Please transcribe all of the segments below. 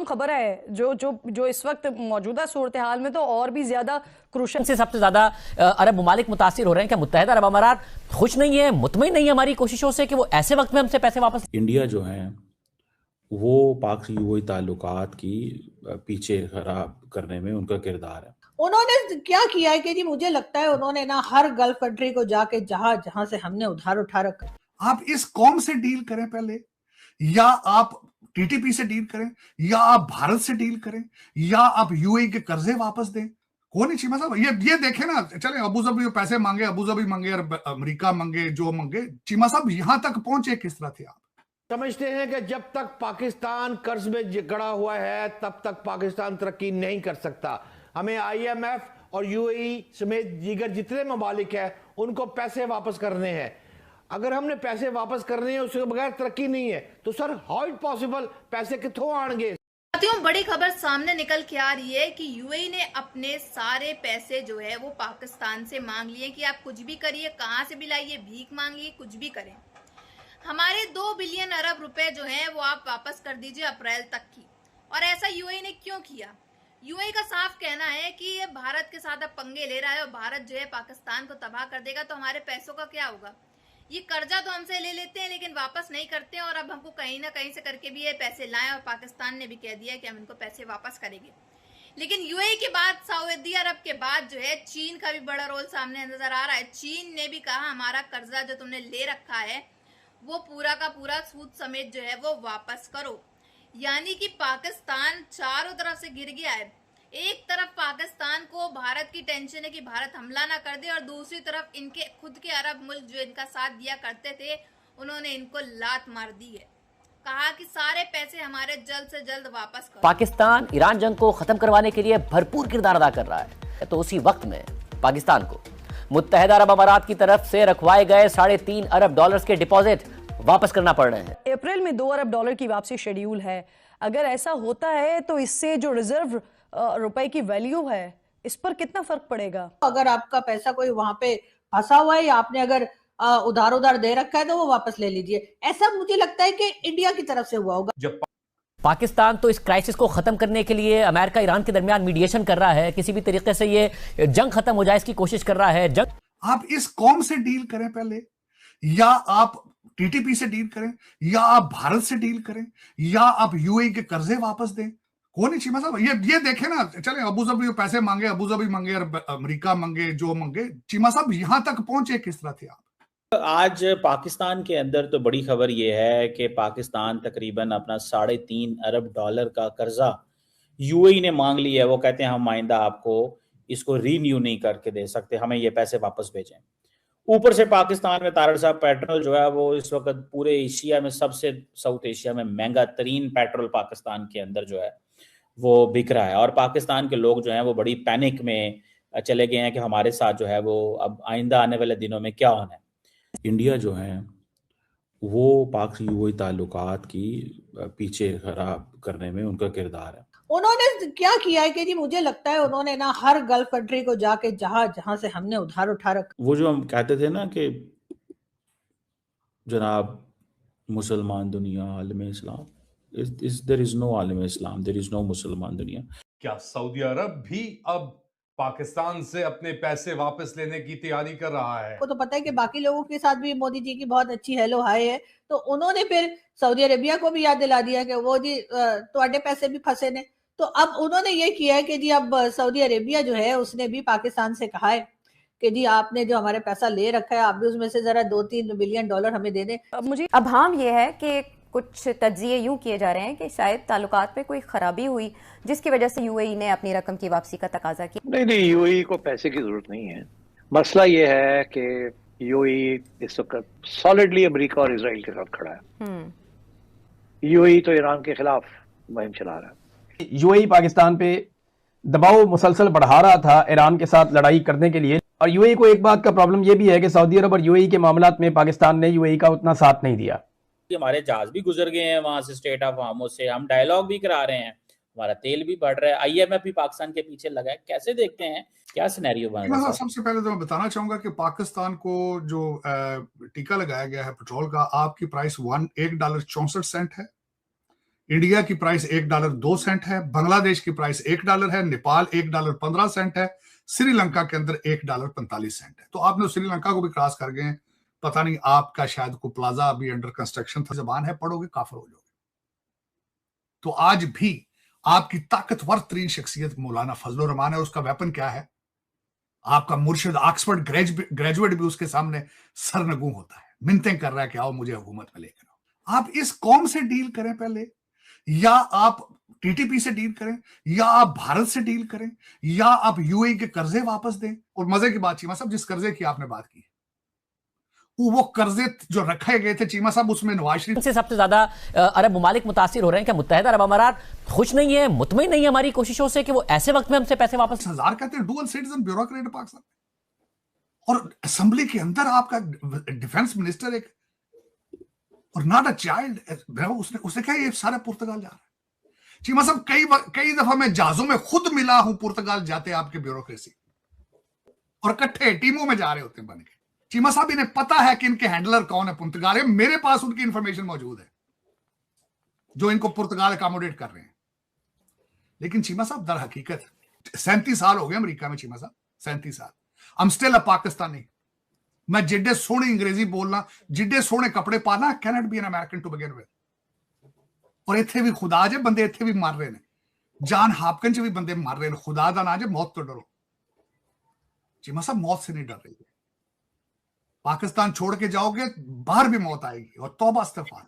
खबर है जो जो जो इस वक्त मौजूदा सूरत हाल में तो और भी ज्यादा क्रूशल से सबसे ज्यादा अरब ममालिक मुतासिर हो रहे हैं। क्या मुत्तहिदा अरब अमारात खुश नहीं है, मुतमईन नहीं है हमारी कोशिशों से कि वो ऐसे वक्त में हमसे पैसे वापस? इंडिया जो है वो पाक से यूएई ताल्लुकात की पीछे खराब करने में उनका किरदार है। उन्होंने क्या किया है कि जी मुझे लगता है उन्होंने ना हर गल्फ कंट्री को जाके जहां से हमने उधार उठा रखा, आप इस कौम से डील करें पहले, या आप टीटीपी से डील करें, या आप भारत से डील करें, या आप यूएई के कर्जे वापस दें। कौन है चीमा साहब? ये देखे ना, चले अबू धाबी पैसे मांगे, अबू धाबी मांगे, अमेरिका मांगे, जो मांगे। चीमा साहब यहां तक पहुंचे किस तरह थे आप? समझते हैं कि जब तक पाकिस्तान कर्ज में जकड़ा हुआ है तब तक पाकिस्तान तरक्की नहीं कर सकता। हमें आईएमएफ और यूएई समेत दीगर जितने ममालिक हैं उनको पैसे वापस करने हैं। अगर हमने पैसे वापस करने हैं उसके बगैर तरक्की नहीं है तो सर हाउ इट पॉसिबल, पैसे कितों आएंगे? साथियों, बड़ी खबर सामने निकल के आ रही है कि यूएई ने अपने सारे पैसे जो है वो पाकिस्तान से मांग लिए कि आप कुछ भी करिए, कहां से भी लाइए, भीख मांगिए, कुछ भी करें, हमारे 2 बिलियन अरब रुपए जो हैं वो आप वापस कर दीजिए अप्रैल तक की। और ऐसा यूएई ने क्यों किया? यूएई का साफ कहना है कि ये भारत के साथ अब पंगे ले रहा है और भारत जो है पाकिस्तान को तबाह कर देगा, तो हमारे पैसों का क्या होगा? ये कर्जा तो हमसे ले लेते हैं लेकिन वापस नहीं करते और अब हमको कहीं ना कहीं से करके भी ये पैसे लाएं, और पाकिस्तान ने भी कह दिया कि हम इनको पैसे वापस करेंगे। लेकिन यूएई के बाद, सऊदी अरब के बाद जो है चीन का भी बड़ा रोल सामने नजर आ रहा है। चीन ने भी कहा हमारा कर्जा जो तुमने ले रखा है वो पूरा का पूरा सूद समेत जो है वो वापस करो। यानी कि पाकिस्तान चारों तरफ से गिर गया है। एक तरफ पाकिस्तान को भारत की टेंशन है कि भारत हमला ना कर दे, और दूसरी तरफ इनके खुद के अरब मुल्क जो इनका साथ दिया करते थे उन्होंने इनको लात मार दी है, कहा कि सारे पैसे हमारे जल्द से जल्द वापस करो। पाकिस्तान ईरान जंग को खत्म करवाने के लिए भरपूर किरदार अदा कर रहा है, तो उसी वक्त में पाकिस्तान को मुत्तहिदा अरब अमारात की तरफ से रखवाए गए $3.5 अरब के डिपॉजिट वापस करना पड़ रहे हैं। अप्रैल में $2 अरब की वापसी शेड्यूल है। अगर ऐसा होता है तो इससे जो रिजर्व रुपए की वैल्यू है इस पर कितना फर्क पड़ेगा? अगर आपका पैसा कोई वहां पे फंसा हुआ है या आपने अगर उधार दे रखा है तो वो वापस ले लीजिए। ऐसा मुझे लगता है कि इंडिया की तरफ से हुआ होगा। जब पाकिस्तान तो इस क्राइसिस को खत्म करने के लिए अमेरिका ईरान के दरमियान मीडिएशन कर रहा है, किसी भी तरीके से ये जंग खत्म हो जाए इसकी कोशिश कर रहा है। जंग आप इस कौम से डील करें पहले, या आप टीटीपी से डील करें, या आप भारत से डील करें, या आप यूएई के कर्जे वापस दें। कौन है चीमा साहब? ये देखे ना, चले अबू धाबी पैसे मांगे, अबू धाबी मांगे, अमेरिका मांगे, जो मांगे। चीमा साहब यहां तक पहुंचे किस तरह थे आप? आज पाकिस्तान के अंदर तो बड़ी खबर यह है कि पाकिस्तान तकरीबन अपना $3.5 अरब का कर्जा यूएई ने मांग लिया है। वो कहते हैं हम आइंदा आपको इसको रीन्यू नहीं करके दे सकते, हमें ये पैसे वापस भेजें। ऊपर से पाकिस्तान में तारड़ साहब पेट्रोल जो है वो इस वक्त पूरे एशिया में सबसे, साउथ एशिया में महंगा तरीन पेट्रोल पाकिस्तान के अंदर जो है वो बिक रहा है, और पाकिस्तान के लोग जो हैं वो बड़ी पैनिक में चले गए हैं कि हमारे साथ जो है वो अब आइंदा आने वाले दिनों में क्या होना है। इंडिया जो है वो पाक से यूएई ताल्लुकात की पीछे खराब करने में उनका किरदार है। उन्होंने क्या किया है कि जी मुझे लगता है उन्होंने ना हर गल्फ कंट्री को जाके जहां से हमने उधार उठा रखा, वो जो हम कहते थे ना कि जनाब मुसलमान दुनिया आलम इस्लाम, देयर इज नो आलम इस्लाम, देयर इज नो मुसलमान दुनिया। क्या सऊदी अरब भी अब पाकिस्तान से अपने पैसे वापस लेने की तैयारी कर रहा है? को तो पता है कि बाकी लोगों के साथ भी मोदी जी की बहुत अच्छी हेलो हाय है, तो उन्होंने फिर सऊदी अरेबिया को भी याद दिला दिया कि वो जी तुम्हारे पैसे भी फंसे ने। तो अब उन्होंने ये किया है कि जी अब सऊदी अरेबिया जो है उसने भी पाकिस्तान से कहा है कि जी आपने जो हमारे पैसा ले रखा है आप भी उसमें से जरा $2-3 बिलियन हमें दे दें। अब हम ये है कि कुछ तज्जिए यूं किए जा रहे हैं कि शायद ताल्लुकात में कोई खराबी हुई जिसकी वजह से यूएई ने अपनी रकम की वापसी का तकाजा किया। नहीं, यूएई को पैसे की जरूरत नहीं है। मसला ये है कि यूएई इस वक्त सॉलिडली अमेरिका और इजराइल के साथ खड़ा है। यूएई तो ईरान के खिलाफ मुहिम चला रहा है। यूएई पाकिस्तान पे दबाव मुसलसल बढ़ा रहा था ईरान के साथ लड़ाई करने के लिए, और यूएई को एक बात का प्रॉब्लम ये भी है कि सऊदी अरब और यूएई के मामलात में पाकिस्तान ने यूएई का उतना साथ नहीं दिया। हमारे जहाज भी गुजर गए हैं वहां से, स्टेट ऑफ हार्मुज से, हम डायलॉग भी करा रहे हैं, हमारा तेल भी बढ़ रहा है, आईएमएफ भी पाकिस्तान के पीछे लगा है। कैसे देखते हैं, क्या सिनेरियो बन रहा है? सबसे पहले तो मैं बताना चाहूंगा कि पाकिस्तान को जो टीका लगाया गया है पेट्रोल का, आपकी प्राइस $1.64 है। इंडिया की प्राइस $1.02 है, बांग्लादेश की प्राइस $1 है, नेपाल $1.15 है, श्रीलंका के अंदर $1.45 है। तो आपने श्रीलंका को भी क्रॉस कर गए हैं। पता नहीं आपका शायद को प्लाजा अभी अंडर कंस्ट्रक्शन था, जबान है पढ़ोगे काफिर हो जाओगे। तो आज भी आपकी ताकतवर तरीन शख्सियत मौलाना फजलुर रहमान है, उसका वेपन क्या है? आपका मुर्शिद ऑक्सफोर्ड ग्रेजुएट भी उसके सामने सरनगू होता है, मिन्नतें कर रहा है कि आओ मुझे हुकूमत में लेकर आओ। आप इस कौम से डील करें पहले, या आप टीटीपी से डील करें, या आप भारत से डील करें, या आप यूएई के कर्जे वापस दें। और मजे की बात चीमा साहब, जिस कर्जे की आपने बात की, वो कर्जे जो रखे गए थे चीमा साहब, उसमें नवाज शरीफ से सबसे ज्यादा अरब ममालिक मुतासिर हो रहे हैं। क्या मुत्तहिदा अरब अमारात खुश नहीं है, मुतमईन नहीं है हमारी कोशिशों से कि वो ऐसे वक्त में हमसे पैसे वापस? 1000 कहते हैं डुअल सिटीजन ब्यूरोक्रेट पाकिस्तान, और असेंबली के अंदर आपका डिफेंस मिनिस्टर एक, और नॉट अ चाइल्ड। उसने कहा ये सारे पुर्तगाल जा रहा है। चीमा साहब कई दफा मैं जहाजों में खुद मिला हूं पुर्तगाल जाते आपके ब्यूरोक्रेसी, और इकट्ठे टीमों में जा रहे होते हैं बन के। चीमा साहब इन्हें पता है कि इनके हैंडलर कौन है पुर्तगाल है, मेरे पास उनकी इंफॉर्मेशन मौजूद है जो इनको पुर्तगाल अकोमोडेट कर रहे हैं। लेकिन चीमा साहब दर हकीकत 37 साल हो गए अमेरिका में चीमा साहब, 37 साल। I'm still a Pakistani. मैं जिड्डे सोहनी अंग्रेजी बोलना, जिड्डे सोहने कपड़े पाना, cannot be an American to begin with. और इत्थे भी खुदा जे बंदे इत्थे भी मर रहे हैं, जान हापकन च भी बंदे मर रहे हैं। खुदा दा ना जे मौत तो डरो। चीमा साहब मौत से नहीं डर रही है। पाकिस्तान छोड़ के जाओगे बाहर भी मौत आएगी, और तौबा इस्तग़फ़ार,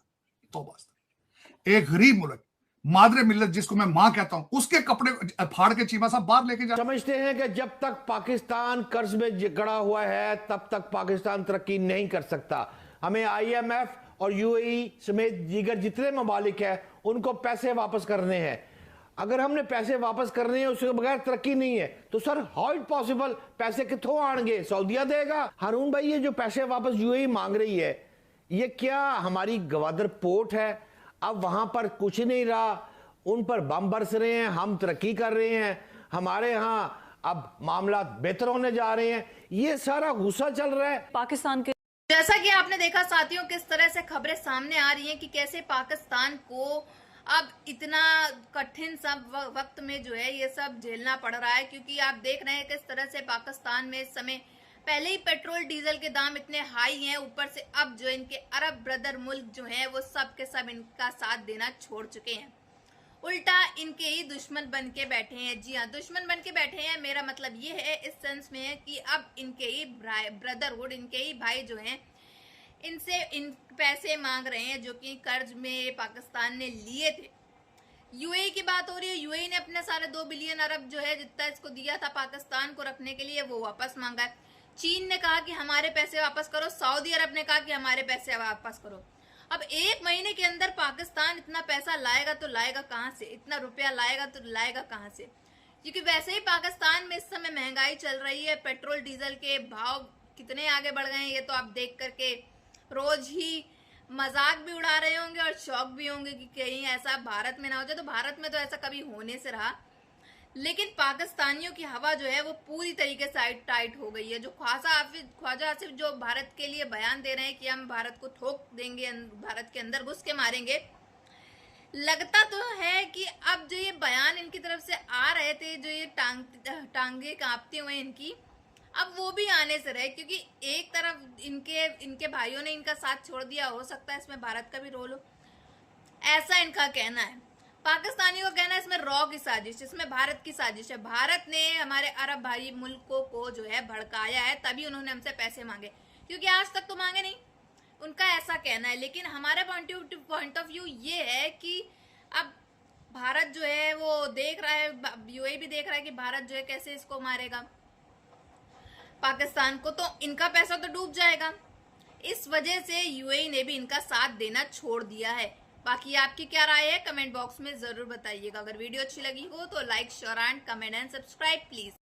तौबा इस्तग़फ़ार। एक गरीब मुल्क, मादरे मिल्लत जिसको मैं मां कहता हूं, उसके कपड़े फाड़ के चीमा साहब बाहर लेके जा। समझते हैं कि जब तक पाकिस्तान कर्ज में जकड़ा हुआ है तब तक पाकिस्तान तरक्की नहीं कर सकता। हमें IMF और UAE समेत दीगर जितने ममालिक हैं उनको पैसे वापस करने हैं। अगर हमने पैसे वापस करने हैं, उसके बगैर तरक्की नहीं है, तो सर हाउ इट पॉसिबल? पैसे कितों आएंगे? सऊदिया देगा? हारून भाई ये जो पैसे वापस UAE मांग रही है, ये क्या हमारी गवादर पोर्ट है? अब वहां पर कुछ नहीं रहा, उन पर बम बरस रहे हैं, हम तरक्की कर रहे हैं, हमारे यहाँ अब मामला बेहतर होने जा रहे हैं, ये सारा गुस्सा चल रहा है पाकिस्तान के। जैसा कि आपने देखा साथियों, किस तरह से खबरें सामने आ रही हैं कि कैसे पाकिस्तान को अब इतना कठिन सब वक्त में जो है ये सब झेलना पड़ रहा है। क्योंकि आप देख रहे हैं किस तरह से पाकिस्तान में इस समय पहले ही पेट्रोल डीजल के दाम इतने हाई हैं, ऊपर से अब जो इनके अरब ब्रदर मुल्क जो हैं वो सब के सब इनका साथ देना छोड़ चुके हैं, उल्टा इनके ही दुश्मन बन के बैठे हैं। जी हाँ, दुश्मन बन के बैठे हैं। मेरा मतलब ये है इस सेंस में है कि अब इनके ही ब्रदरहुड, इनके ही भाई जो हैं, इनसे इन पैसे मांग रहे हैं जो कि कर्ज में पाकिस्तान ने लिए थे। यूएई की बात हो रही है, यूएई ने अपने सारे 2 बिलियन अरब जो है जितना इसको दिया था पाकिस्तान को रखने के लिए, वो वापस मांगा है। चीन ने कहा कि हमारे पैसे वापस करो, सऊदी अरब ने कहा कि हमारे पैसे वापस करो। अब 1 महीने के अंदर पाकिस्तान इतना पैसा लाएगा तो लाएगा कहाँ से? इतना रुपया लाएगा तो लाएगा कहाँ से? क्योंकि वैसे ही पाकिस्तान में इस समय महंगाई चल रही है, पेट्रोल डीजल के भाव कितने आगे बढ़ गए हैं ये तो आप देख करके रोज ही मजाक भी उड़ा रहे होंगे और शौक भी होंगे कि कहीं ऐसा भारत में ना हो जाए। तो भारत में तो ऐसा कभी होने से रहा, लेकिन पाकिस्तानियों की हवा जो है वो पूरी तरीके से टाइट हो गई है। जो ख्वाजा आसिफ जो भारत के लिए बयान दे रहे हैं कि हम भारत को ठोक देंगे, भारत के अंदर घुस के मारेंगे, लगता तो है कि अब जो ये बयान इनकी तरफ से आ रहे थे, जो ये टांगे कांपती हुए इनकी, अब वो भी आने से रहे। क्योंकि एक तरफ इनके भाइयों ने इनका साथ छोड़ दिया, हो सकता है इसमें भारत का भी रोल हो, ऐसा इनका कहना है। पाकिस्तानियों का कहना है इसमें रॉ की साजिश, इसमें भारत की साजिश है। भारत ने हमारे अरब भाई मुल्कों को जो है भड़काया है, तभी उन्होंने हमसे पैसे मांगे, क्योंकि आज तक तो मांगे नहीं, उनका ऐसा कहना है। लेकिन हमारा पॉइंट ऑफ व्यू ये है कि अब भारत जो है वो देख रहा है, यूएई भी देख रहा है कि भारत जो है कैसे इसको मारेगा पाकिस्तान को, तो इनका पैसा तो डूब जाएगा। इस वजह से यूएई ने भी इनका साथ देना छोड़ दिया है। बाकी आपकी क्या राय है कमेंट बॉक्स में जरूर बताइएगा। अगर वीडियो अच्छी लगी हो तो like, share and comment and subscribe please.